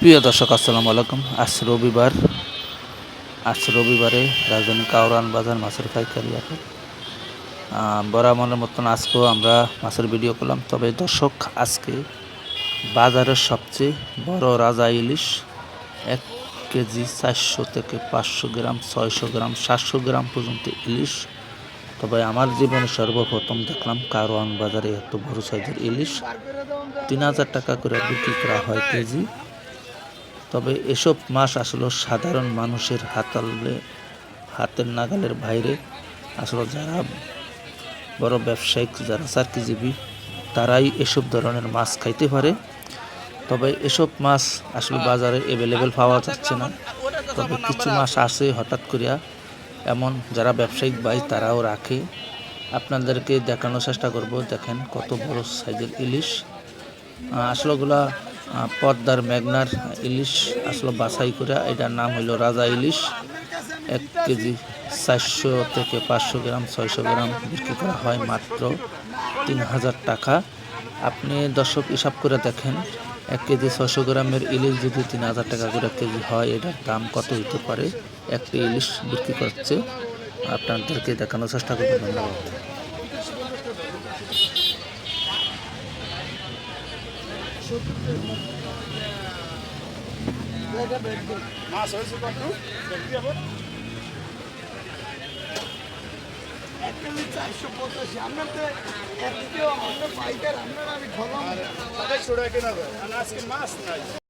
প্রিয় দর্শক আসসালামু আলাইকুম। আজ রবিবারে রাজধানী কাউরান বাজার মাছের পাইকারি হাটে বরাবরের মতন আজকেও আমরা মাছের ভিডিও করলাম। তবে দর্শক, আজকে বাজারের সবচেয়ে বড় রাজা ইলিশ 1 কেজি 400 থেকে 500 গ্রাম, 600 গ্রাম, 700 গ্রাম পর্যন্ত ইলিশ। তবে আমার জীবনে সর্বপ্রথম দেখলাম কারওয়ান বাজারে এত বড় সাইজের ইলিশ 3000 টাকা করে বিক্রি করা হয় কেজি। তবে এসব মাছ আসলে সাধারণ মানুষের হাতের নাগালের বাইরে। আসলে যারা বড় ব্যবসায়িক, যারা চাকরিজীবী, তারাই এসব ধরনের মাছ খাইতে পারে। তবে এসব মাছ আসলে বাজারে অ্যাভেলেবেল পাওয়া যাচ্ছে না। তবে কিছু মাছ আসে হঠাৎ করিয়া, এমন যারা ব্যবসায়িক ভাই তারাও রাখে। আপনাদেরকে দেখানোর চেষ্টা করব। দেখেন কত বড় সাইজের ইলিশ। আসলে ওগুলা পদ্মার মেঘনার ইলিশ আসলে বাছাই করে, এটার নাম হইল রাজা ইলিশ। 1 কেজি 400 থেকে 500 গ্রাম, 600 গ্রাম বিক্রি করা হয় মাত্র 3000 টাকা। আপনি দর্শক হিসাব করে দেখেন, 1 কেজি 600 গ্রামের ইলিশ যদি 3000 টাকা করে কেজি হয়, এটার দাম কত হতে পারে। একটি ইলিশ বিক্রি করছে, আপনাদেরকে দেখানোর চেষ্টা করব। ধন্যবাদ। মাছ হয়েছে কত? এক কেজি 485। আপনার তো এক কেজি আমরা পাইকার, আপনার আমি খবর সবাই ছোড়া কেনা আজকে মাছ নাই।